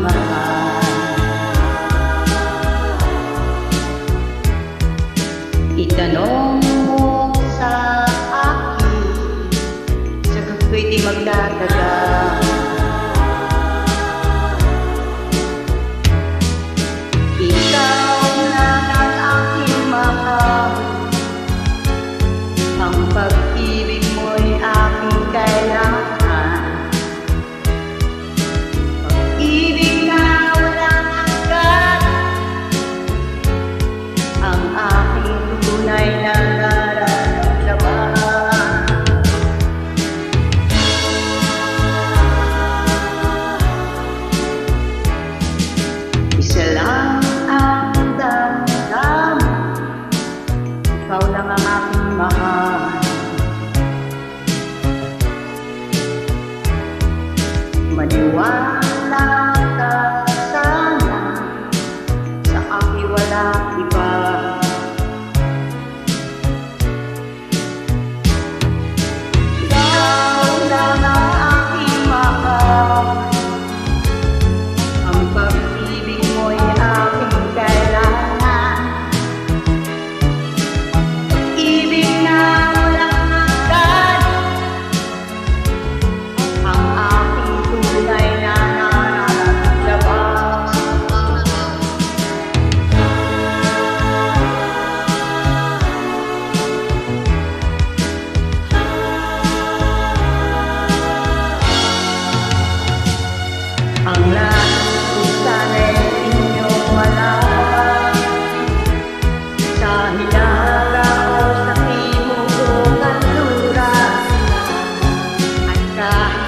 mahal. Itanong mo sa akin, sagot ko'y di magdadagang. Ikaw lang ang aking mahal, ang pag-ibig mo'y aking kailangan. Pag-ibig na walang hanggan, ang aking tunay na nararamdaman. Isa lang ang damdamin, ikaw lang ang aking mahal. Maniwala ka sana, sa aking walang iba. Ikaw lang ang aking mahal, ang pag-ibig mo'y aking kailangan. Pag-ibig na walang hanggan, ang aking tunay na nararamdaman. Ang lahat ko sana'y inyong malaman, sa hilaga o sa timog o kanluran, at kahit